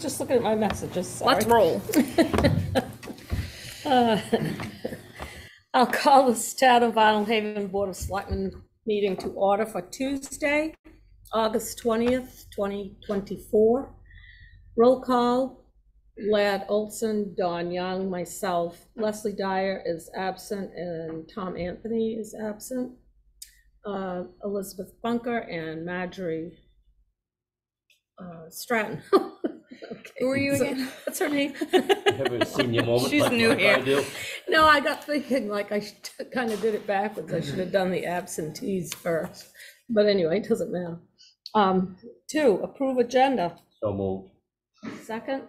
just looking at my messages, sorry. Let's roll. I'll call the Town of Vinalhaven Board of Selectmen meeting to order for Tuesday, August 20th, 2024. Roll call, Lad Olson, Don Young, myself. Leslie Dyer is absent and Tom Anthony is absent. Elizabeth Bunker and Marjorie Stratton. Okay. Who are you again? What's her name? Haven't seen your moment. She's new here. No, I got thinking like I kind of did it backwards. I should have done the absentees first. But anyway, it doesn't matter. 2, approve agenda. So moved. Second?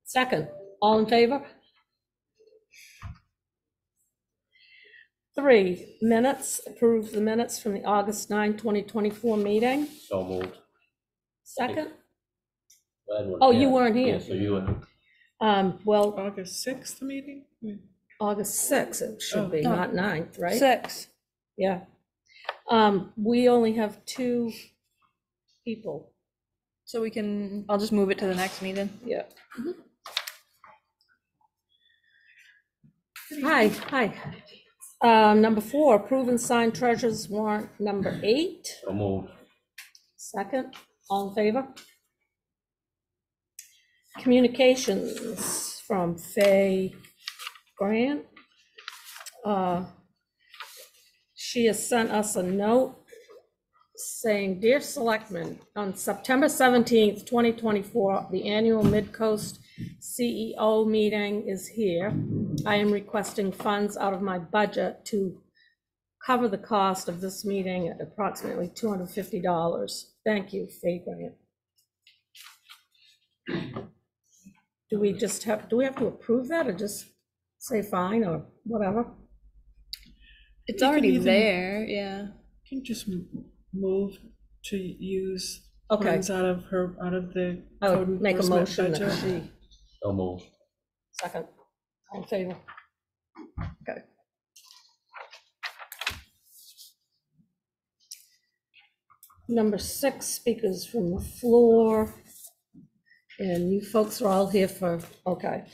Second. All in favor? 3, minutes. Approve the minutes from the August 9, 2024 meeting. So moved. Second? Glad one. Oh, Yeah. you weren't here. Yeah, so you were. Well, August 6th, the meeting? August 6th, it should be, Oh. not 9th, right? 6. Yeah. We only have 2 people. So I'll just move it to the next meeting. Yeah. Hi. Number 4, approve and sign treasurer's warrant number 8. So moved. Second, all in favor? Communications from Faye Grant. She has sent us a note saying, Dear Selectmen, on September 17th, 2024, the annual Midcoast CEO meeting is here. I am requesting funds out of my budget to cover the cost of this meeting at approximately $250. Thank you, Faye Grant. Do we have to approve that or just say fine or whatever? It's You can already even- there, yeah. You can just move to use Okay. funds out of the I code would make a enforcement motion that budget. she, So moved. second, all in favor? Okay. Number 6, speakers from the floor. And you folks are all here for, okay.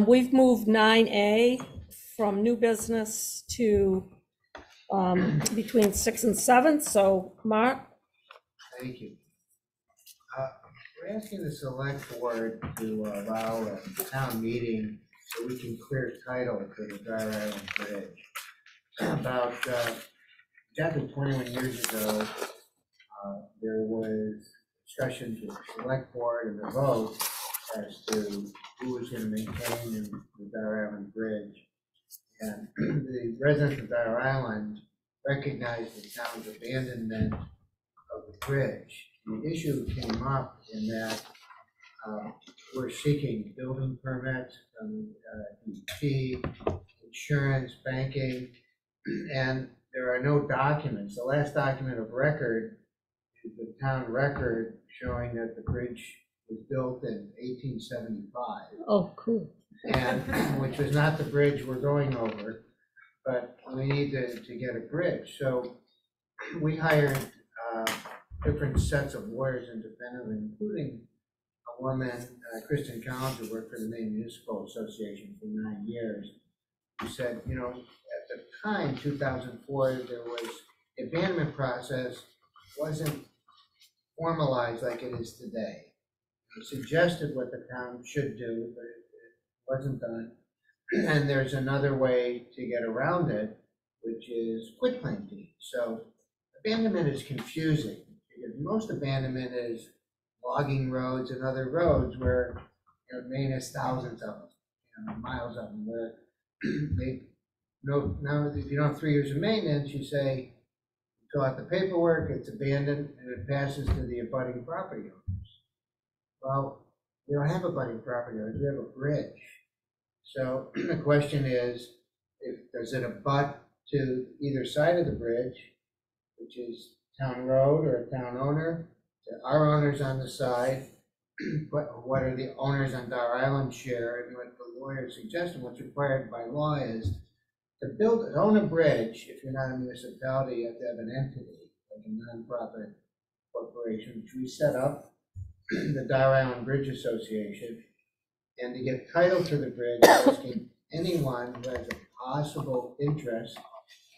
We've moved 9A from new business to between 6 and 7, so Mark? Thank you. We're asking the select board to allow a town meeting so we can clear title for the Dyer Island Bridge. About exactly 21 years ago, there was discussions with the select board and the vote as to who was going to maintain the Dyer Island Bridge. And the residents of Dyer Island recognized the town's abandonment of the bridge. The issue came up in that we're seeking building permits from DEP, insurance, banking, and there are no documents. The last document of record is the town record showing that the bridge was built in 1875. Oh, cool. And which was not the bridge we're going over, but we need to get a bridge. So we hired different sets of lawyers independently, including a woman, Kristen Collins, who worked for the Maine Municipal Association for 9 years, who said, you know, at the time, 2004, there was, the abandonment process wasn't formalized like it is today. It suggested what the town should do, but it wasn't done. And there's another way to get around it, which is quitclaim deed. So abandonment is confusing because most abandonment is logging roads and other roads where, you know, Maine has thousands of them, you know, miles of them, where they now if you don't have 3 years of maintenance, you say, fill out the paperwork, it's abandoned, and it passes to the abutting property owners. Well, we don't have abutting property owners, we have a bridge. So the question is, does it abut to either side of the bridge, which is town road or a town owner? Our owners on the side, what are the owners on Dyer Island share? And what the lawyer suggested, what's required by law is to own a bridge. If you're not a municipality, you have to have an entity, like a nonprofit corporation, which we set up. the Dyer Island Bridge Association, and to get title to the bridge, asking anyone who has a possible interest,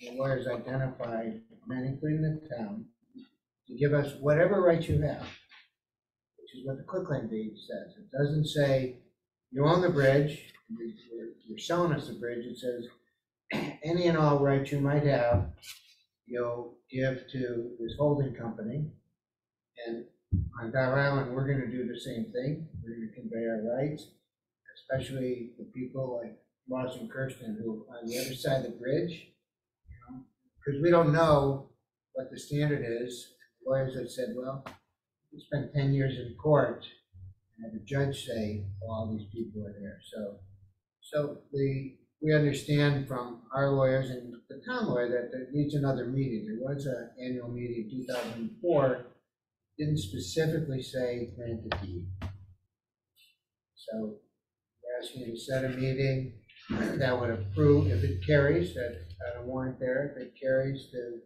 the lawyers identified, many including the town, to give us whatever rights you have, which is what the quitclaim deed says. It doesn't say you own the bridge, you're selling us the bridge. It says any and all rights you might have, you'll give to this holding company. And on Dyer Island, we're going to do the same thing. We're going to convey our rights, especially the people like Ross and Kirsten who are on the other side of the bridge, because we don't know what the standard is. Lawyers have said, well, we spent 10 years in court and had the judge say, well, all these people are there. So we understand from our lawyers and the town lawyer that there needs another meeting. There was an annual meeting in 2004, didn't specifically say grant the deed. So we're asking you to set a meeting that would approve, if it carries, that a warrant there, if it carries, to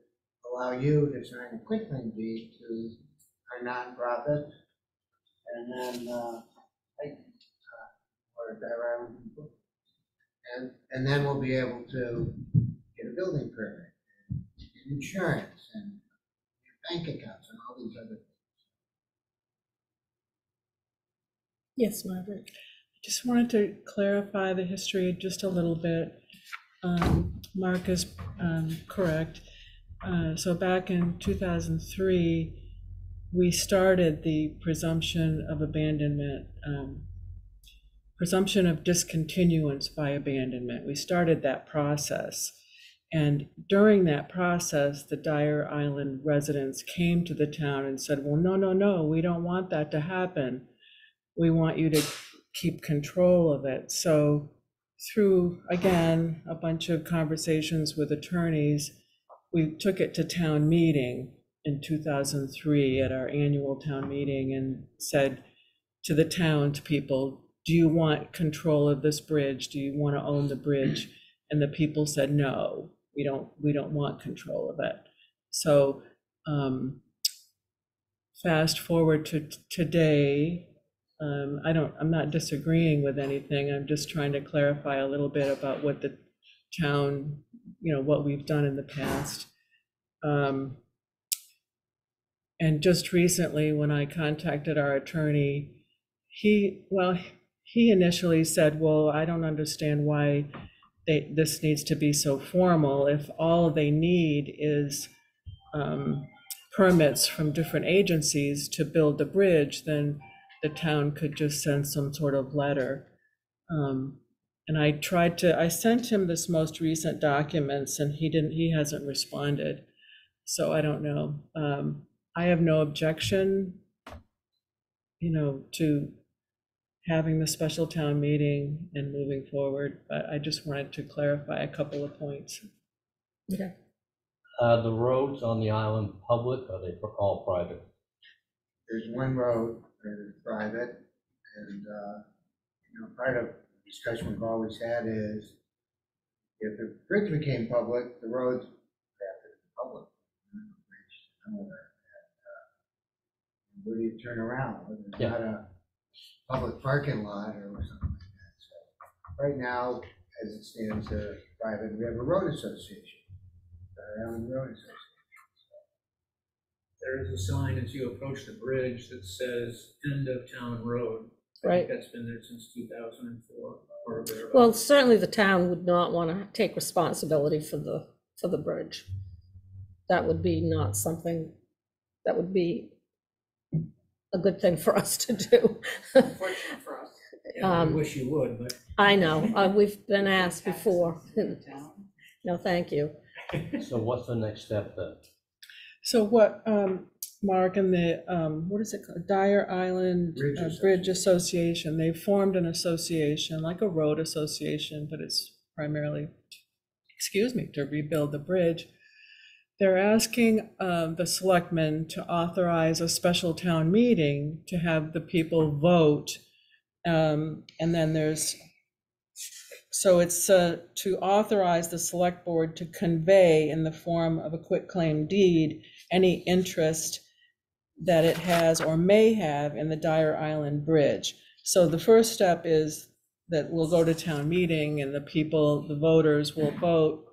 allow you to sign a quitclaim deed to our nonprofit, and then or Dyer Island people, and then we'll be able to get a building permit, and insurance, and bank accounts, and all these other things. Yes, Margaret. Just wanted to clarify the history just a little bit. Mark is correct. So back in 2003, we started the presumption of abandonment, presumption of discontinuance by abandonment. We started that process. And during that process, the Dyer Island residents came to the town and said, well, no, we don't want that to happen. We want you to keep control of it. So through, again, a bunch of conversations with attorneys, we took it to town meeting in 2003 at our annual town meeting and said to the townspeople, do you want control of this bridge? Do you want to own the bridge? And the people said, no, we don't want control of it. So fast forward to today, I'm not disagreeing with anything. I'm just trying to clarify a little bit about what the town, what we've done in the past. And just recently, when I contacted our attorney, he initially said, well, I don't understand why this needs to be so formal. If all they need is permits from different agencies to build the bridge, then the town could just send some sort of letter. And I sent him this most recent documents, and he hasn't responded. So I don't know. I have no objection, to having the special town meeting and moving forward, but I just wanted to clarify a couple of points. Okay. The roads on the island public, or are they all private? There's one road that is private, and part of the discussion we've always had is if the bridge became public, the roads have to be public. Where do you turn around? There's not a public parking lot or something like that. So right now, as it stands, private. We have a road association, our own road association. There is a sign as you approach the bridge that says "End of Town Road." I Right. think that's been there since 2004 or thereabouts. Well, certainly the town would not want to take responsibility for the bridge. That would be not something that would be a good thing for us to do. Unfortunate for us. Yeah, I wish you would, but I know, we've been asked before. No, thank you. So what's the next step then? So what, Mark and the, what is it called? Dyer Island Bridge Association, they formed an association, like a road association, but it's primarily, to rebuild the bridge. They're asking the selectmen to authorize a special town meeting to have the people vote. And then so it's to authorize the select board to convey in the form of a quitclaim deed any interest that it has or may have in the Dyer Island Bridge. So the first step is that we'll go to town meeting and the voters will vote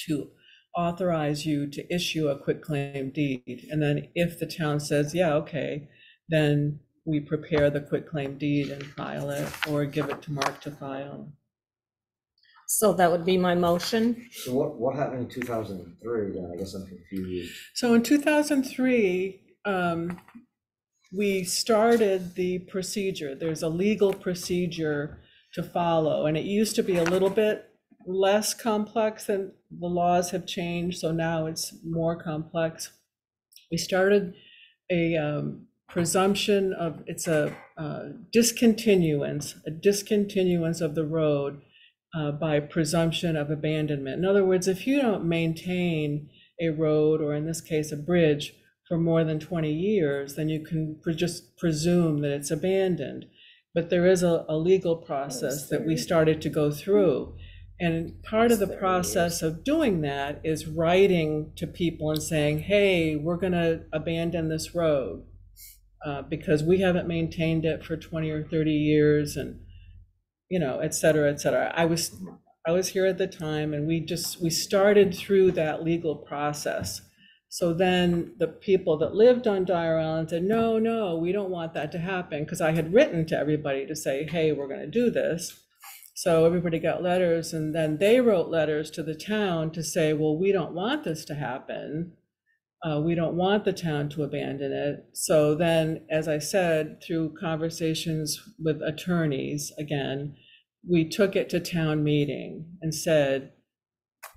to authorize you to issue a quitclaim deed. And then if the town says, yeah, okay, then we prepare the quitclaim deed and file it or give it to Mark to file. So that would be my motion. So what happened in 2003 then? I guess I'm confused. So in 2003, we started the procedure. There's a legal procedure to follow, and it used to be a little bit less complex, and the laws have changed, so now it's more complex. We started a presumption of, it's a discontinuance of the road by presumption of abandonment. In other words, if you don't maintain a road, or in this case, a bridge, for more than 20 years, then you can just presume that it's abandoned. But there is a legal process that we started to go through. And part of the process of doing that is writing to people and saying, hey, we're gonna abandon this road because we haven't maintained it for 20 or 30 years, and et cetera, et cetera. I was here at the time, and we started through that legal process. So then the people that lived on Dyer Island said, no, we don't want that to happen, because I had written to everybody to say, hey, we're going to do this. So everybody got letters, and then they wrote letters to the town to say, well, we don't want this to happen. We don't want the town to abandon it. So then, as I said, through conversations with attorneys, again, we took it to town meeting and said,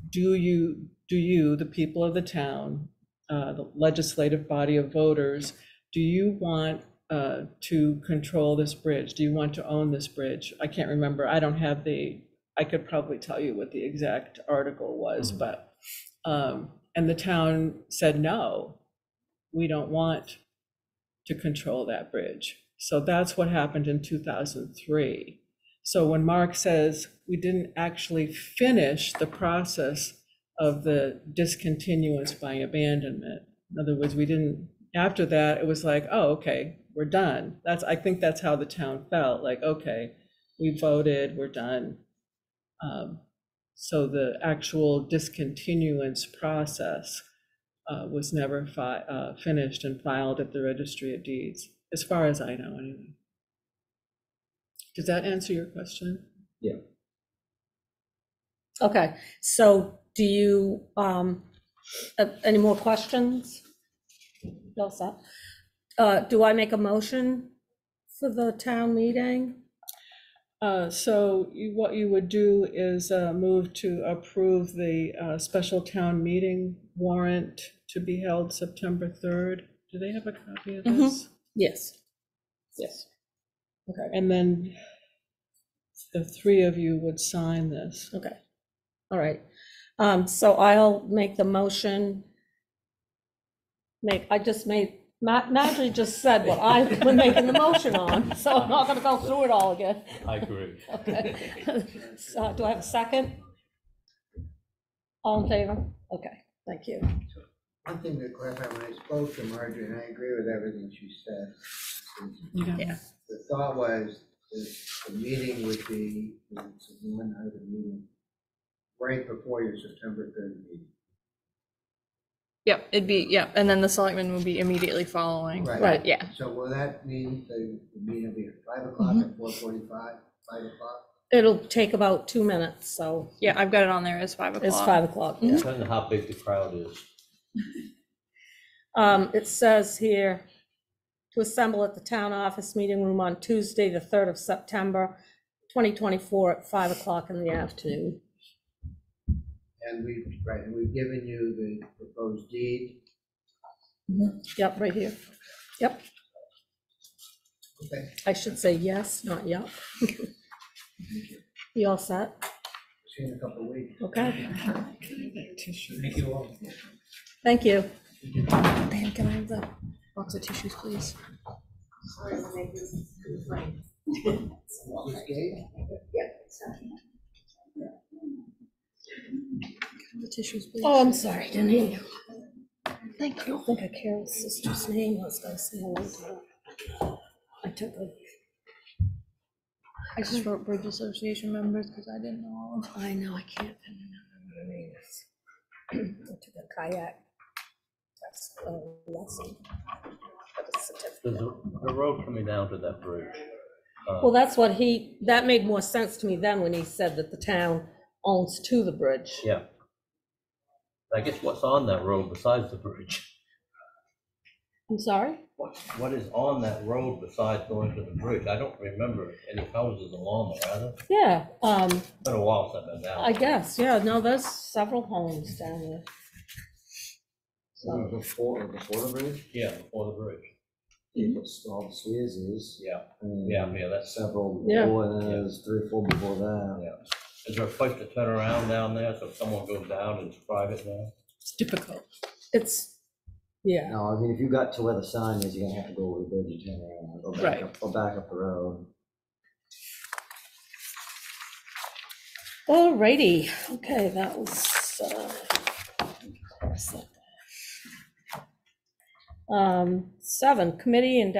do you, the people of the town, the legislative body of voters, do you want to control this bridge? Do you want to own this bridge? I can't remember. I don't have I could probably tell you what the exact article was, but, and the town said, no, we don't want to control that bridge. So that's what happened in 2003. So when Mark says we didn't actually finish the process of the discontinuance by abandonment, in other words, we didn't, after that, it was like, oh, okay, we're done. I think that's how the town felt, like, okay, we voted, we're done. So the actual discontinuance process was never finished and filed at the Registry of Deeds, as far as I know, anyway. Does that answer your question? Yeah. Okay, so do you, any more questions? No, sir. Do I make a motion for the town meeting? So what you would do is move to approve the special town meeting warrant to be held September 3rd. Do they have a copy of this? Yes. Yes. Okay. And then the three of you would sign this. Okay. All right. So I'll make the motion. Marjorie just said what I've been making the motion on, so I'm not gonna go through it all again. I agree. Okay. So do I have a second? All in favor? Okay, thank you. One thing to clarify, when I spoke to Marjorie, and I agree with everything she said. Yeah. The thought was the meeting would be, it's a meeting right before your September 3rd meeting. Yep, and then the selectmen will be immediately following. Right. Yeah. So will that mean the meeting will be at 5 o'clock, at 4:45, 5 o'clock? It'll take about 2 minutes, so Yeah, I've got it on there as 5 o'clock. it's 5 o'clock. Yeah. Depending on how big the crowd is. It says here, to assemble at the town office meeting room on Tuesday, the 3rd of September, 2024 at 5 o'clock in the afternoon. And we've given you the proposed deed. Yep, right here. Yep, Okay. I should say yes, not yep. You all set? See you in a couple of weeks. Okay, Thank you all. thank you. Dan, can I have the box of tissues, please? The tissues, please. Oh, I'm sorry, didn't hear you. Thank you. I think I Carol's sister's name was gonna say hello to her. I took a, I just wrote Bridge Association members because I didn't know all of them. I know, I can't remember what her name is. I took a kayak lesson. Got a certificate. There's a road coming down to that bridge. Well, that's what that made more sense to me then when he said that the town owns to the bridge. Yeah. I guess what's on that road besides the bridge? I'm sorry? What is on that road besides going to the bridge? I don't remember any houses along there, are there? Yeah, It's been a while since I've been down. I guess, yeah, no, there's several homes down there. So, Before the bridge? Yeah, before the bridge. It's all the Swayzes. Yeah, And yeah, that's, several Yeah. before, and then there's 3 or 4 before that. yeah. Is there a place to turn around down there, so if someone goes down and it's private now? It's difficult. it's, yeah, No, I mean, if you got to where the sign is, you're gonna have to go over the bridge and turn around, or Right. back up the road. alrighty, okay, that was, seven, committee and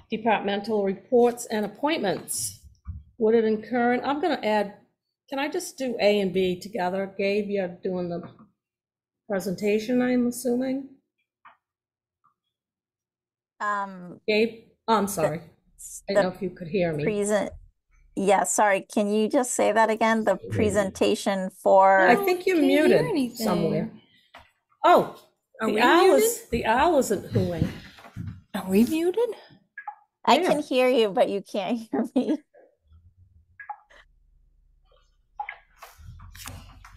departmental reports and appointments. Woodard and Curran, I'm gonna add, can I just do A and B together? Gabe, you're doing the presentation, I'm assuming? Gabe, oh, I'm sorry, I don't know if you could hear me. Yeah, sorry, can you just say that again? The presentation I for, think you're Can't hear muted anything. somewhere. Oh, Are the we owl muted? the owl isn't hooing. Are we muted? I Yeah. can hear you, but you can't hear me.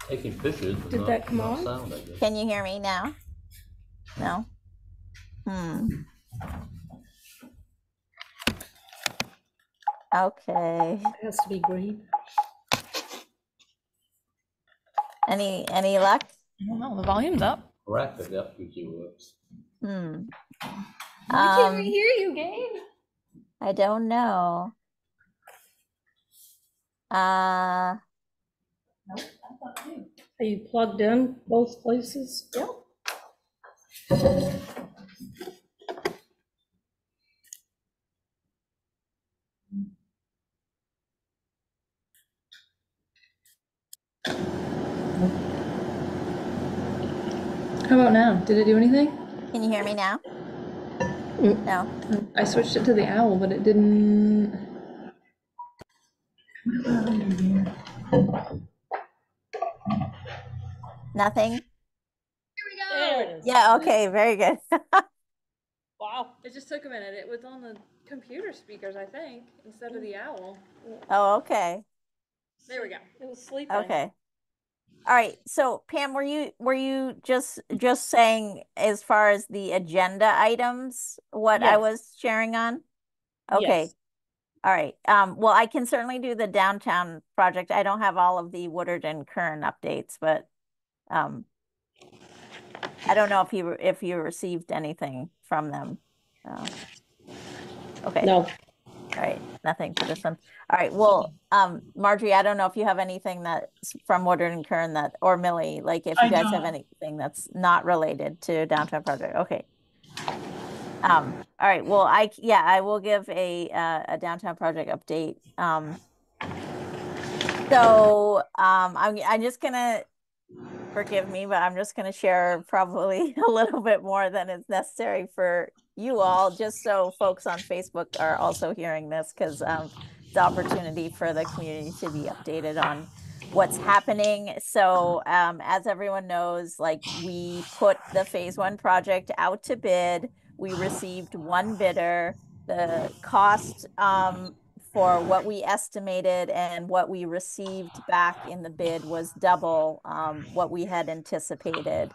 Taking pictures, but Did not, that come not on? sound, I guess. Can you hear me now? No? Okay. It has to be green. Any luck? I don't know, the volume's up. Correct, if that usually works. Hmm. Why can't we hear you, Gabe? I don't know. Are you plugged in both places? Yep. How about now? Did it do anything? Can you hear me now? Mm. No? I switched it to the owl, but it didn't. Nothing? There it is. Yeah, okay, very good. Wow. It just took a minute. It was on the computer speakers, I think, instead of the owl. Oh, okay. There we go. It was sleeping. Okay. All right. So Pam, were you just saying as far as the agenda items, what I Yes. was sharing on? Okay. Yes. All right. Well, I can certainly do the downtown project. I don't have all of the Woodard and Kern updates, but I don't know if you received anything from them. Okay. No. All right, nothing for this one. All right, well, Marjorie, I don't know if you have anything that's from Woodard and Kern or Millie, like if you guys have anything that's not related to downtown project. Okay. All right, well, I will give a downtown project update. So I'm just gonna, forgive me, but I'm just gonna share probably a little bit more than is necessary for you all, just so folks on Facebook are also hearing this, because it's an opportunity for the community to be updated on what's happening. So as everyone knows, like, we put the phase 1 project out to bid. We received 1 bidder. The cost for what we estimated and what we received back in the bid was double what we had anticipated.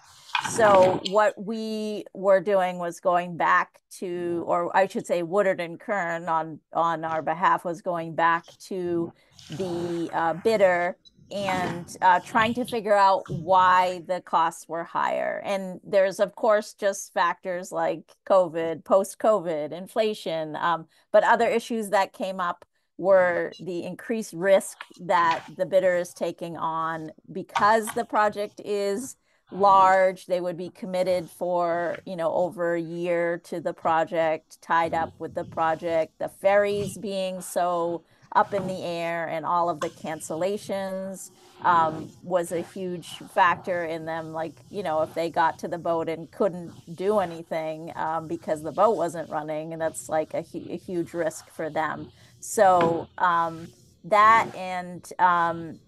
So what we were doing was going back to, or I should say Woodard and Kern on our behalf was going back to the bidder and trying to figure out why the costs were higher. And there's, of course, just factors like COVID, post-COVID, inflation, but other issues that came up were the increased risk that the bidder is taking on because the project is large. They would be committed for, over a year to the project, tied up with the project. The ferries being so up in the air and all of the cancellations was a huge factor in them. Like, if they got to the boat and couldn't do anything because the boat wasn't running, and that's like a huge risk for them. So that and um,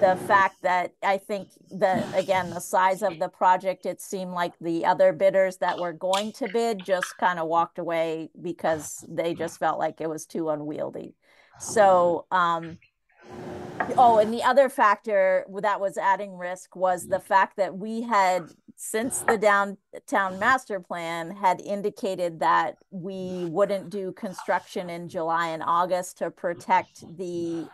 the fact that I think that, again, the size of the project, it seemed like the other bidders that were going to bid just kind of walked away because they just felt like it was too unwieldy. So, oh, and the other factor that was adding risk was the fact that we had, since the downtown master plan, had indicated that we wouldn't do construction in July and August to protect the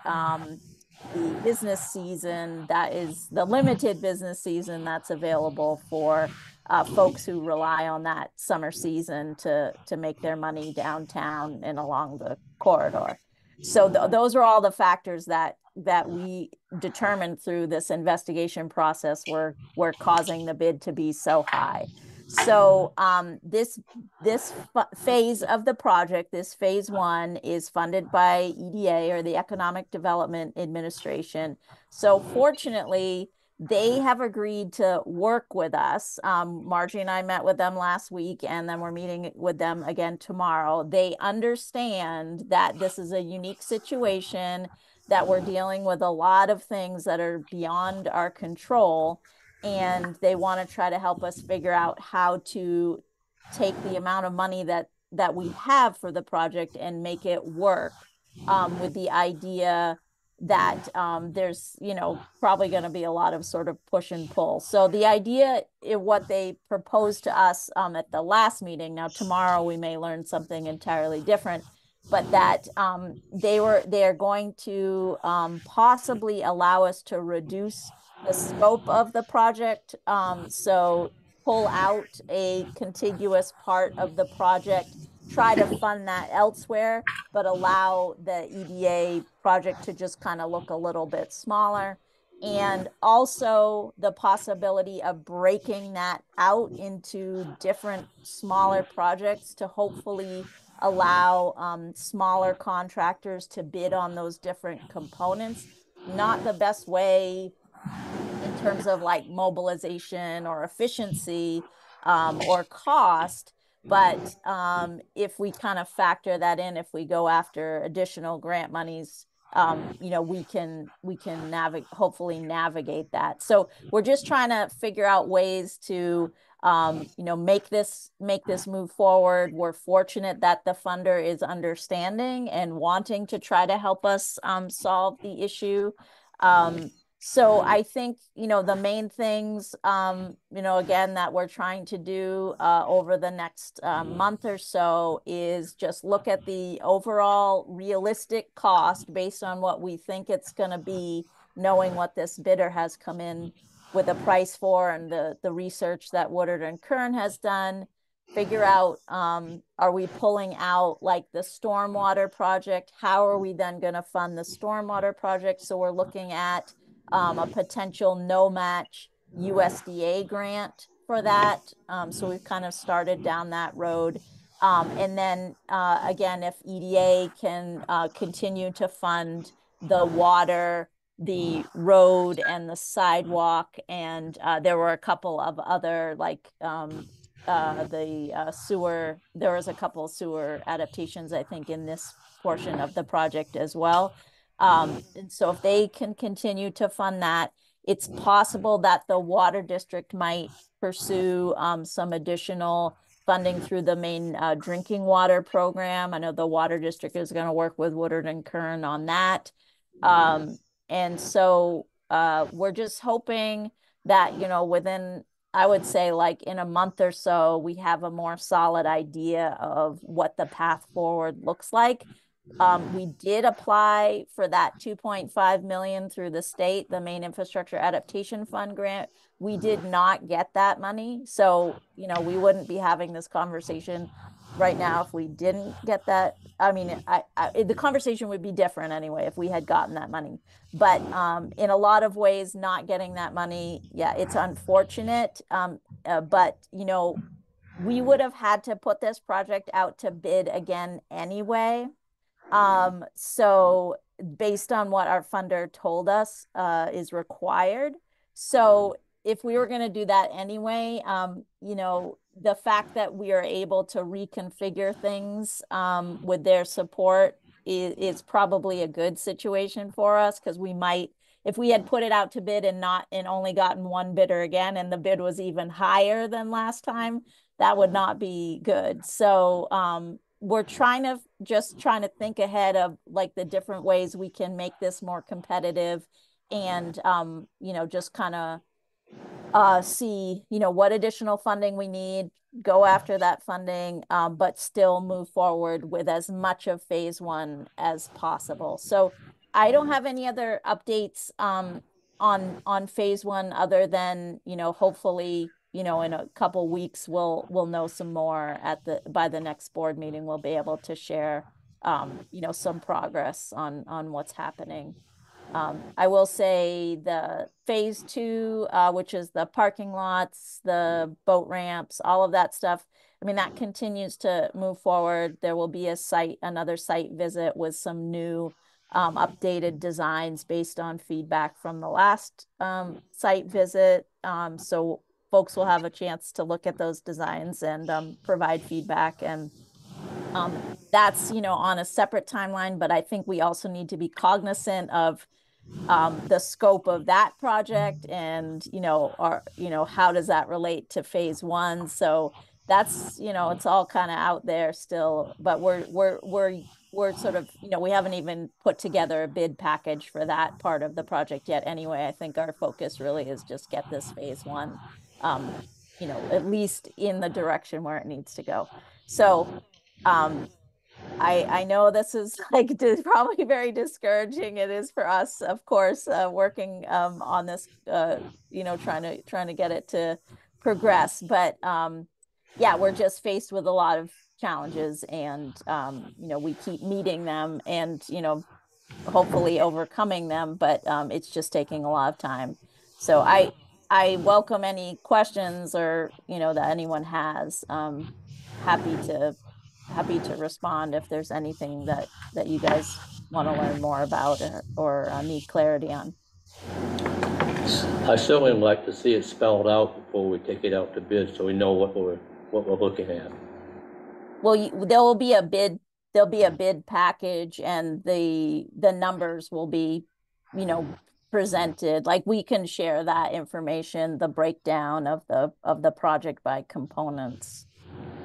business season, that is the limited business season that's available for folks who rely on that summer season to make their money downtown and along the corridor. So those are all the factors that we determined through this investigation process were causing the bid to be so high. So this phase of the project, this phase one, is funded by EDA, or the Economic Development Administration. So fortunately, they have agreed to work with us. Margie and I met with them last week, and then we're meeting with them again tomorrow. They understand that this is a unique situation, that we're dealing with a lot of things that are beyond our control, and they want to try to help us figure out how to take the amount of money that we have for the project and make it work, with the idea that there's probably going to be a lot of sort of push and pull. So the idea, what they proposed to us at the last meeting, now tomorrow we may learn something entirely different, but that they are going to possibly allow us to reduce the scope of the project. So pull out a contiguous part of the project, try to fund that elsewhere, but allow the EDA project to just kind of look a little bit smaller. And also the possibility of breaking that out into different smaller projects to hopefully allow smaller contractors to bid on those different components. Not the best way in terms of like mobilization or efficiency or cost. But if we kind of factor that in, if we go after additional grant monies, we can hopefully navigate that. So we're just trying to figure out ways to make this move forward. We're fortunate that the funder is understanding and wanting to try to help us solve the issue. So I think, the main things, again, that we're trying to do over the next month or so is just look at the overall realistic cost based on what we think it's going to be, knowing what this bidder has come in with a price for, and the research that Woodard and Kern has done. Figure out, are we pulling out like the stormwater project? How are we then going to fund the stormwater project? So we're looking at a potential no match USDA grant for that. So we've kind of started down that road. And then again, if EDA can continue to fund the water, the road, and the sidewalk, and there were a couple of other like the sewer, there was a couple of sewer adaptations, I think, in this portion of the project as well. And so if they can continue to fund that, it's possible that the water district might pursue some additional funding through the main drinking water program. I know the water district is going to work with Woodard and Kern on that. And so we're just hoping that, within, I would say, like in a month or so, we have a more solid idea of what the path forward looks like. We did apply for that 2.5 million through the state, the Maine Infrastructure Adaptation Fund grant. We did not get that money. So, we wouldn't be having this conversation right now, if we didn't get that, I mean, the conversation would be different anyway if we had gotten that money. But in a lot of ways, not getting that money, yeah, it's unfortunate. But you know, we would have had to put this project out to bid again anyway. So based on what our funder told us, is required. So if we were gonna do that anyway, you know, the fact that we are able to reconfigure things, with their support is probably a good situation for us, because we might, if we had put it out to bid and not, and only gotten one bidder again, and the bid was even higher than last time, that would not be good. So, we're trying to think ahead of like the different ways we can make this more competitive, and you know, just kind of see, you know, what additional funding we need, go after that funding, but still move forward with as much of phase one as possible. So I don't have any other updates on phase one, other than, you know, hopefully, you know, in a couple weeks we'll know some more at the by the next board meeting. We'll be able to share you know, some progress on what's happening. I will say the phase two, which is the parking lots, the boat ramps, all of that stuff, I mean, that continues to move forward. There will be another site visit with some new updated designs based on feedback from the last site visit. So folks will have a chance to look at those designs and provide feedback. And that's, you know, on a separate timeline, but I think we also need to be cognizant of the scope of that project, and you know, how does that relate to phase one? So that's, you know, it's all kind of out there still, but we're sort of, you know, we haven't even put together a bid package for that part of the project yet anyway. I think our focus really is just get this phase one, you know, at least in the direction where it needs to go. So I know this is like probably very discouraging. It is for us, of course, working on this, you know, trying to get it to progress. But yeah, we're just faced with a lot of challenges, and you know, we keep meeting them, and you know, hopefully overcoming them, but it's just taking a lot of time. So I welcome any questions, or you know, that anyone has. Happy to happy to respond if there's anything that you guys want to learn more about, or need clarity on. I certainly would like to see it spelled out before we take it out to bid, so we know what we're looking at. Well, there will be a bid. There'll be a bid package, and the numbers will be, you know, presented. Like, we can share that information, the breakdown of the project by components.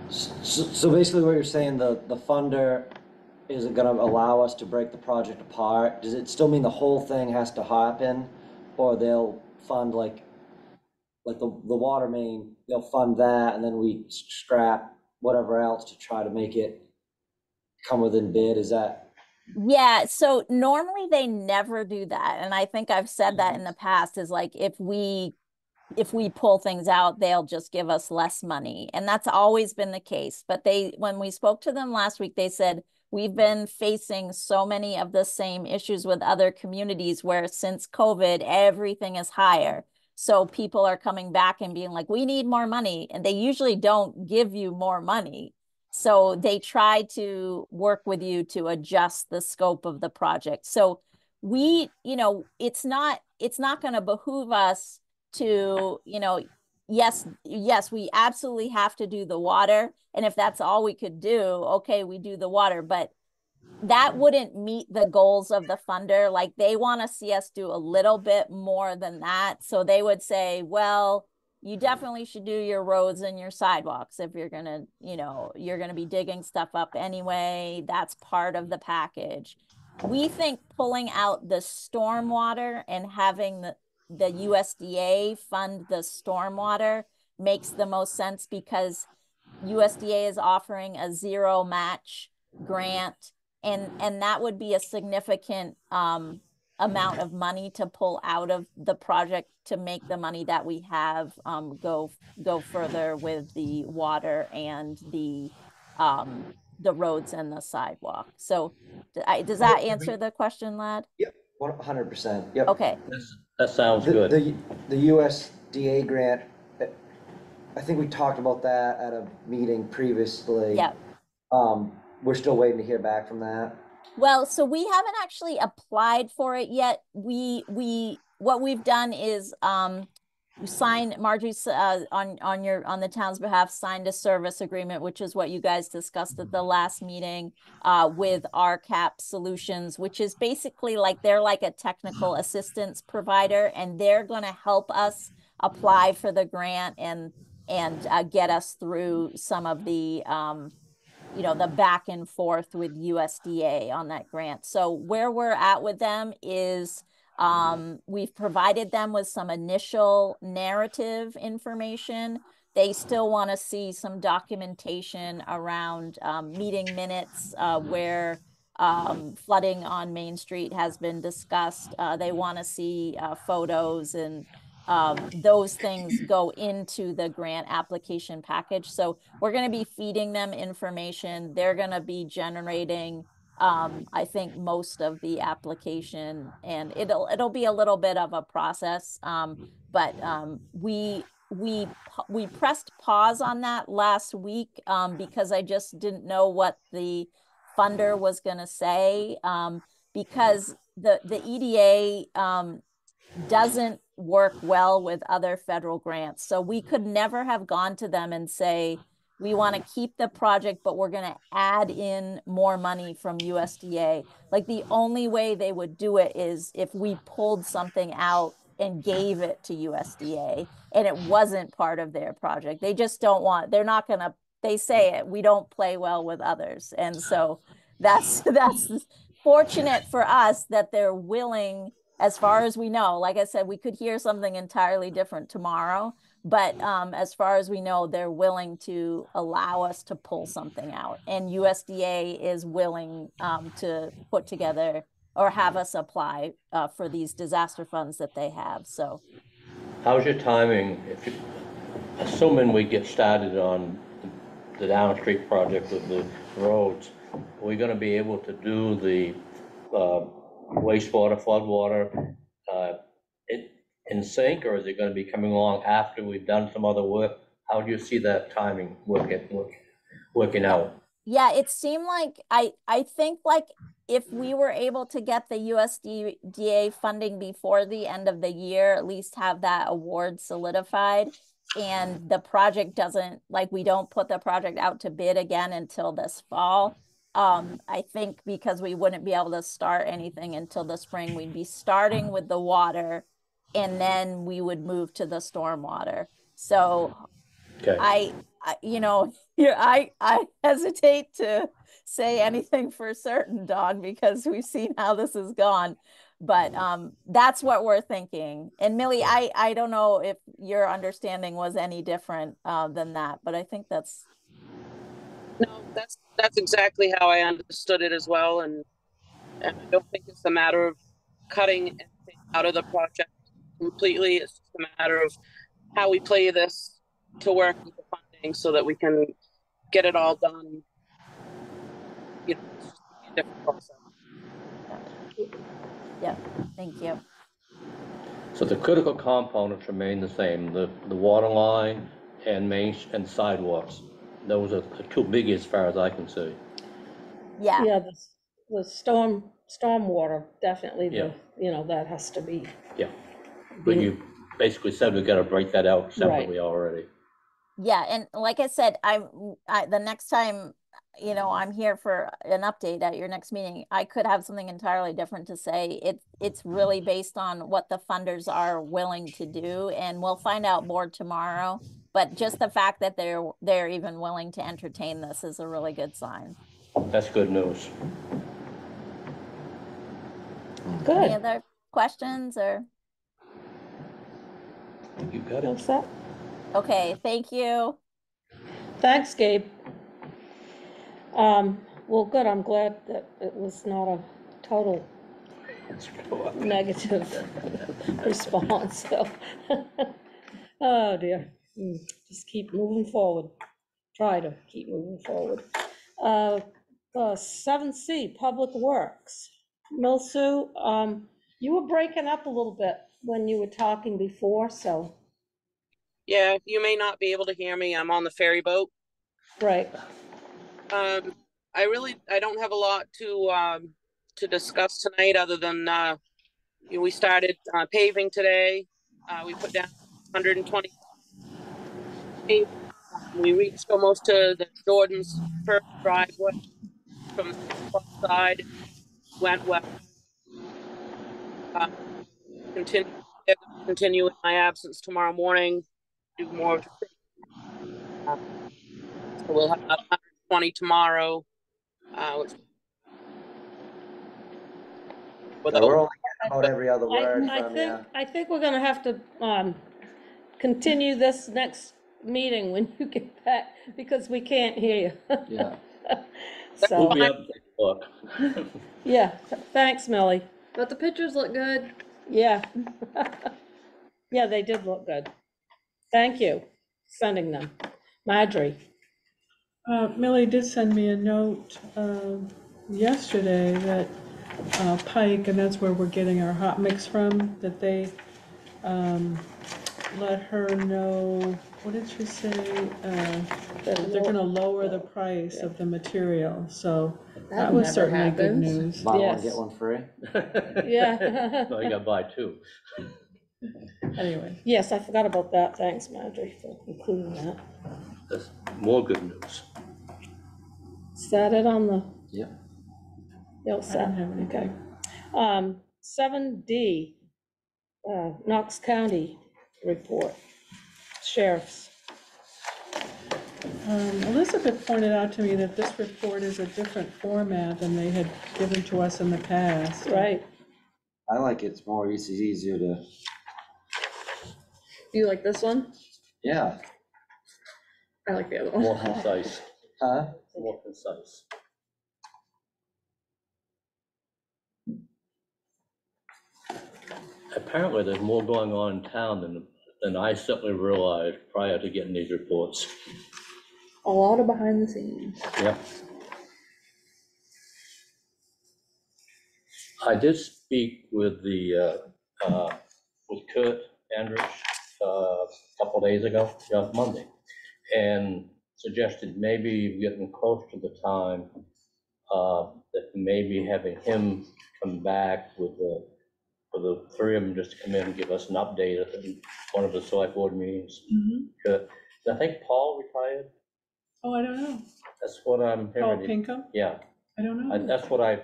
So basically what you're saying, the funder isn't gonna allow us to break the project apart? Does it still mean the whole thing has to happen? Or they'll fund like the water main, they'll fund that, and then we scrap whatever else to try to make it come within bid? Is that? Yeah, so normally they never do that. And I think I've said that in the past, is like, if we pull things out, they'll just give us less money. And that's always been the case. But when we spoke to them last week, they said, we've been facing so many of the same issues with other communities, where since COVID, everything is higher. So people are coming back and being like, we need more money. And they usually don't give you more money. So they try to work with you to adjust the scope of the project. So you know, it's not going to behoove us to, you know, yes, we absolutely have to do the water. And if that's all we could do, okay, we do the water, but that wouldn't meet the goals of the funder. Like, they want to see us do a little bit more than that. So they would say, well, you definitely should do your roads and your sidewalks if you're gonna, you know, you're gonna be digging stuff up anyway. That's part of the package. We think pulling out the stormwater and having the USDA fund the stormwater makes the most sense, because USDA is offering a zero match grant, and that would be a significant amount of money to pull out of the project to make the money that we have go further with the water and the the roads and the sidewalk. So does that answer the question, Lad? Yep, 100%, yep. Okay, That sounds The, good. the USDA grant, I think we talked about that at a meeting previously. yeah. We're still waiting to hear back from that. Well, so we haven't actually applied for it yet. What we've done is we signed, Marjorie's on the town's behalf signed a service agreement, which is what you guys discussed at the last meeting with RCAP Solutions, which is basically like they're like a technical assistance provider, and they're going to help us apply for the grant and get us through some of the the back and forth with USDA on that grant. So where we're at with them is we've provided them with some initial narrative information. They still want to see some documentation around meeting minutes where flooding on Main Street has been discussed. They want to see photos, and those things go into the grant application package. So we're going to be feeding them information. They're going to be generating I think most of the application, and it'll be a little bit of a process. But we pressed pause on that last week because I just didn't know what the funder was going to say, because the EDA doesn't work well with other federal grants. So we could never have gone to them and say, we want to keep the project, but we're going to add in more money from USDA. Like the only way they would do it is if we pulled something out and gave it to USDA and it wasn't part of their project. They just don't want, they're not going to, they say it, we don't play well with others. And so that's fortunate for us that they're willing, as far as we know. Like I said, we could hear something entirely different tomorrow, but as far as we know, they're willing to allow us to pull something out, and USDA is willing to put together or have us apply for these disaster funds that they have. So How's your timing, assuming we get started on the Down Street project with the roads, are we gonna be able to do the wastewater, floodwater in sync, or is it gonna be coming along after we've done some other work? How do you see that timing working out? yeah, it seemed like I think like if we were able to get the USDA funding before the end of the year, at least have that award solidified, and the project doesn't, like, we don't put the project out to bid again until this fall. I think because we wouldn't be able to start anything until the spring, we'd be starting with the water and then we would move to the stormwater. So Okay. I hesitate to say anything for certain, Dawn, because we've seen how this has gone. But that's what we're thinking. And Millie, I don't know if your understanding was any different than that, but I think that's. No, that's exactly how I understood it as well. And I don't think it's a matter of cutting anything out of the project completely. It's just a matter of how we play this to work with the funding so that we can get it all done. You know, it's just a different process. Yeah, thank you. So the critical components remain the same, the water line and sidewalks. Those are the two biggies as far as I can see. Yeah. Yeah, the stormwater, definitely, that has to be. Yeah, but you basically said we gotta break that out separately already. Yeah, and like I said, the next time, I'm here for an update at your next meeting, I could have something entirely different to say. It's really based on what the funders are willing to do, and we'll find out more tomorrow. But just the fact that they're even willing to entertain this is a really good sign. That's good news. Good. Any other questions or? You got it. What's that? Okay, thank you. Thanks, Gabe. Well, good, I'm glad that it was not a total negative response, so. Oh, dear. Just keep moving forward. Try to keep moving forward. 7C, Public Works. Milsu, you were breaking up a little bit when you were talking before, so, Yeah, you may not be able to hear me. I'm on the ferry boat. right. I don't have a lot to discuss tonight other than, we started paving today. We put down 120. We reached almost to the Jordan's first driveway from the plus side. Went well. Continue. They're going to continue in my absence tomorrow morning. Do more of the so we'll have 120 tomorrow. Which So we're only getting about every other word from you. I think we're gonna have to, continue this next meeting when you get back, because we can't hear you. Yeah. We'll So, be up to look. yeah, thanks, Millie. But the pictures look good. Yeah. Yeah, they did look good. Thank you, for sending them. Marjorie, Millie did send me a note yesterday that Pike, and that's where we're getting our hot mix from, that they let her know, what did she say? That they're gonna lower the price of the material, so that was never certainly good happens. news. Buy one, Yes. get one free. yeah. No, you gotta buy two. Anyway, Yes, I forgot about that. Thanks, Marjorie, for including that. That's more good news. Is that it on the? Yeah. You'll I set, don't have okay. anything. 7D, Knox County report, sheriffs. Elizabeth pointed out to me that this report is a different format than they had given to us in the past. Right, I like it's more easier to, Do you like this one? yeah. I like the other one. More concise, Huh? more concise. Apparently, there's more going on in town than I certainly realized prior to getting these reports. A lot of behind the scenes. Yep. I did speak with with Kurt Andrich a couple days ago, Monday, and suggested maybe getting close to the time that maybe having him come back with for the three of them just to come in and give us an update at one of the select board meetings. Kurt, I think Paul retired. Oh, I don't know. That's what I'm Paul hearing. Pinkham? Yeah. I don't know. That's what I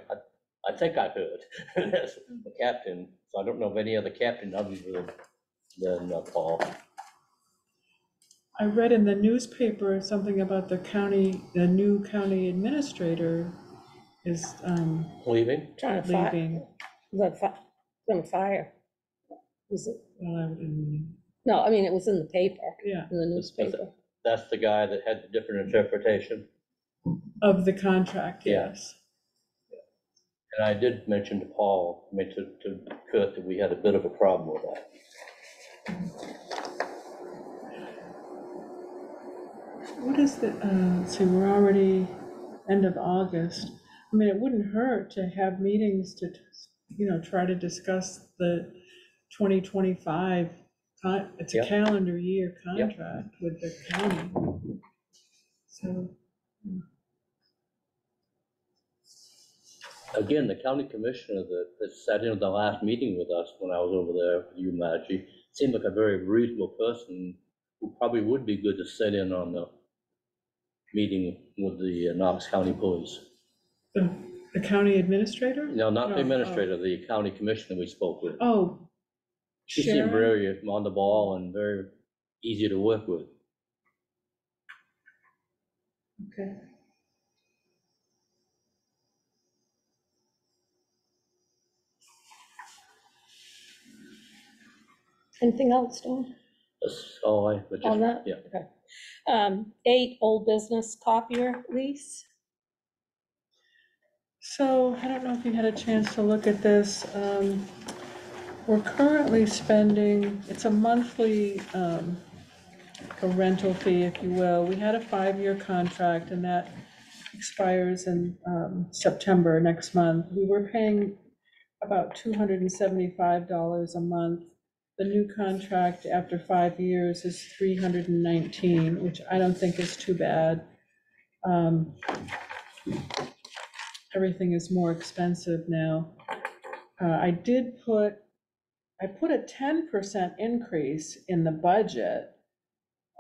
think I heard. That's the captain. So I don't know of any other captain other than Paul. I read in the newspaper something about the new county administrator is Leaving? trying to fire, leaving. gonna fire. Was it? Well, No, I mean, it was in the paper, yeah, in the newspaper. That's the guy that had the different interpretation. of the contract, Yeah. yes. And I did mention to Paul, to Kurt, that we had a bit of a problem with that. What is the, let's see, we're already end of August. I mean, it wouldn't hurt to have meetings to, try to discuss the 2025, it's a Yep. calendar year Yep. contract with the county. So, Again, the county commissioner that sat in at the last meeting with us when I was over there with you, Maggie, seemed like a very reasonable person who probably would be good to sit in on the meeting with the Knox County Police. the county administrator? No, not the No, administrator, the county commissioner we spoke with. Oh, She seemed Sharon? very on the ball and very easy to work with. Okay. Anything else, Dawn, That's all I, but on just, that? yeah. Okay. 8, old business copier lease. So I don't know if you had a chance to look at this. We're currently spending, it's a monthly, a rental fee, if you will. We had a 5-year contract, and that expires in September next month. We were paying about $275 a month. The new contract after 5 years is $319, which I don't think is too bad. Everything is more expensive now. I put a 10% increase in the budget,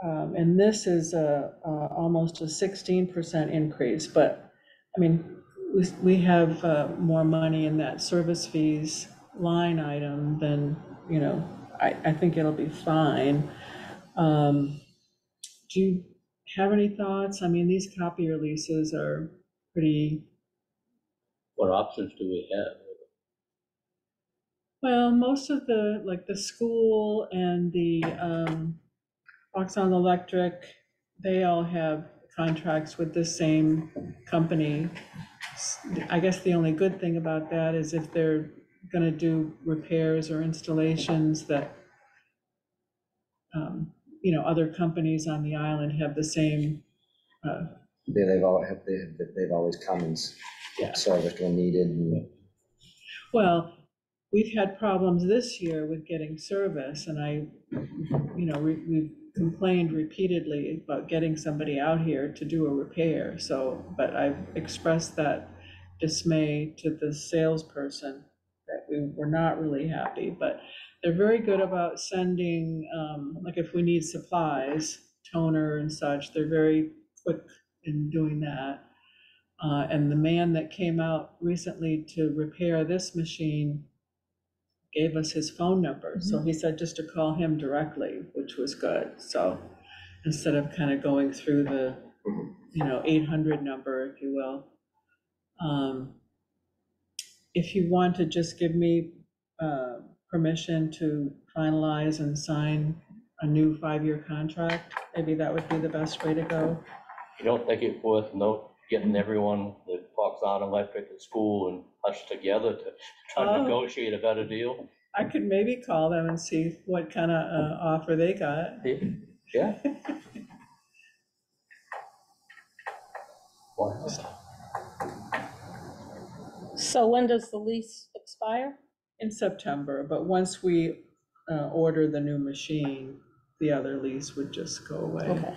and this is almost a 16% increase. But I mean, we have more money in that service fees line item than, you know, I think it'll be fine. Do you have any thoughts? I mean, these copier leases are pretty. What options do we have? Well, most of like the school and the Foxon Electric, they all have contracts with the same company. I guess the only good thing about that is if they're gonna do repairs or installations that, you know, other companies on the island have the same. They've always come and serviced when needed. And Well, we've had problems this year with getting service, and we've complained repeatedly about getting somebody out here to do a repair. So, but I've expressed that dismay to the salesperson that we were not really happy, but they're very good about sending, like if we need supplies, toner and such, they're very quick in doing that. And the man that came out recently to repair this machine gave us his phone number. So he said just to call him directly, which was good. So instead of kind of going through the, 800 number, if you will. If you want to just give me permission to finalize and sign a new 5-year contract, maybe that would be the best way to go. You don't think it's worth getting everyone, the Foxon Electric at school and us together to try to negotiate a better deal? I could maybe call them and see what kind of offer they got. Yeah. Wow. So when does the lease expire? In September, but once we order the new machine, the other lease would just go away. Okay.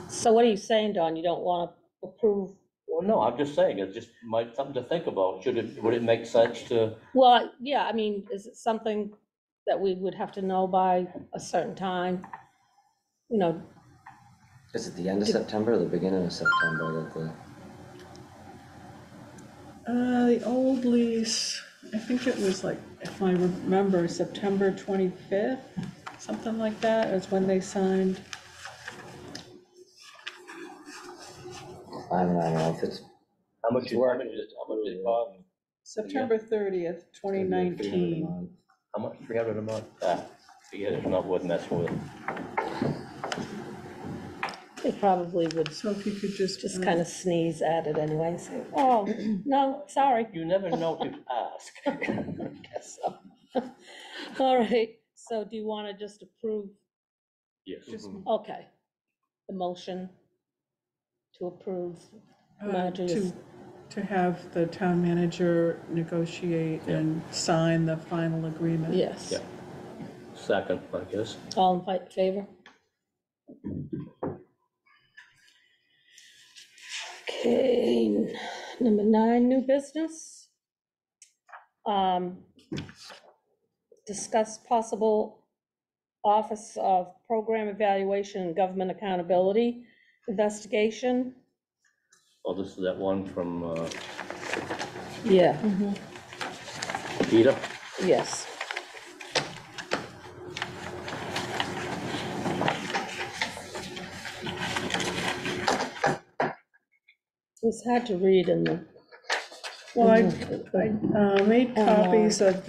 So what are you saying, Don? You don't want to approve? Well, no, I'm just saying, it's just something to think about. Would it make sense to? Well, yeah, I mean, is it something that we would have to know by a certain time? Is it the end of September or the beginning of September that the old lease, I think it was like, if I remember, September 25th, something like that is when they signed. I don't know if it's. How much did it cost? September 30th, 2019. How much? $300 a month? Yeah, it's not worth messing with. They probably would So if you could just kind of sneeze at it anyway and say, oh, no, sorry. You never know to ask. I guess so. All right, so do you want to just approve? Yes. Okay, the motion to approve. Manager to have the town manager negotiate and sign the final agreement. Yes. Yeah. Second, I guess. All in favor? Okay, number 9, new business. Discuss possible Office of Program Evaluation and Government Accountability investigation. Oh, this is that one from Yeah. Peter? Yes. It's hard to read in the. Well, I made copies of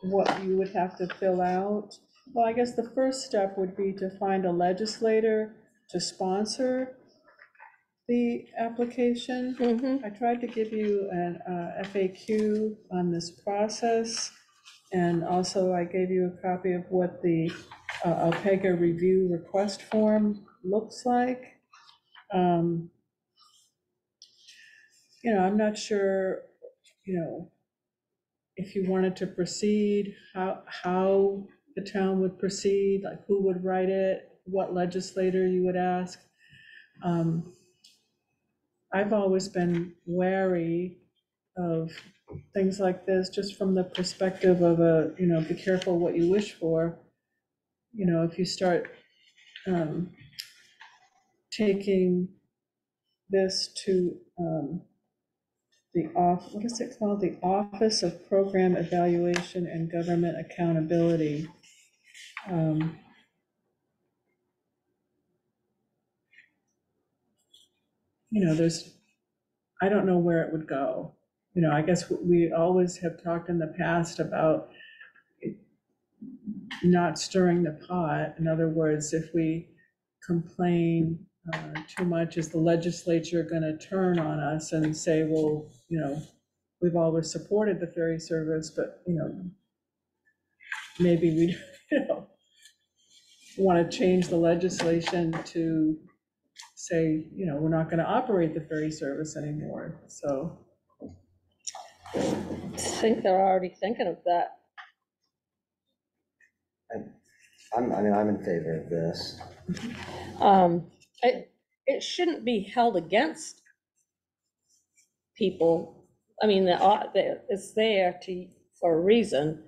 what you would have to fill out. Well, I guess the first step would be to find a legislator to sponsor the application. I tried to give you an FAQ on this process, and also I gave you a copy of what the Alpega review request form looks like. I'm not sure, if you wanted to proceed, how the town would proceed, like who would write it, what legislator you would ask. I've always been wary of things like this, just from the perspective of be careful what you wish for. If you start taking this to what is it called? The Office of Program Evaluation and Government Accountability. I don't know where it would go. I guess we always have talked in the past about not stirring the pot. In other words, if we complain too much, is the legislature going to turn on us and say, well, we've always supported the ferry service, but, maybe we, want to change the legislation to say, we're not going to operate the ferry service anymore. So I think they're already thinking of that. I'm in favor of this. It shouldn't be held against people. I mean, it's there for a reason,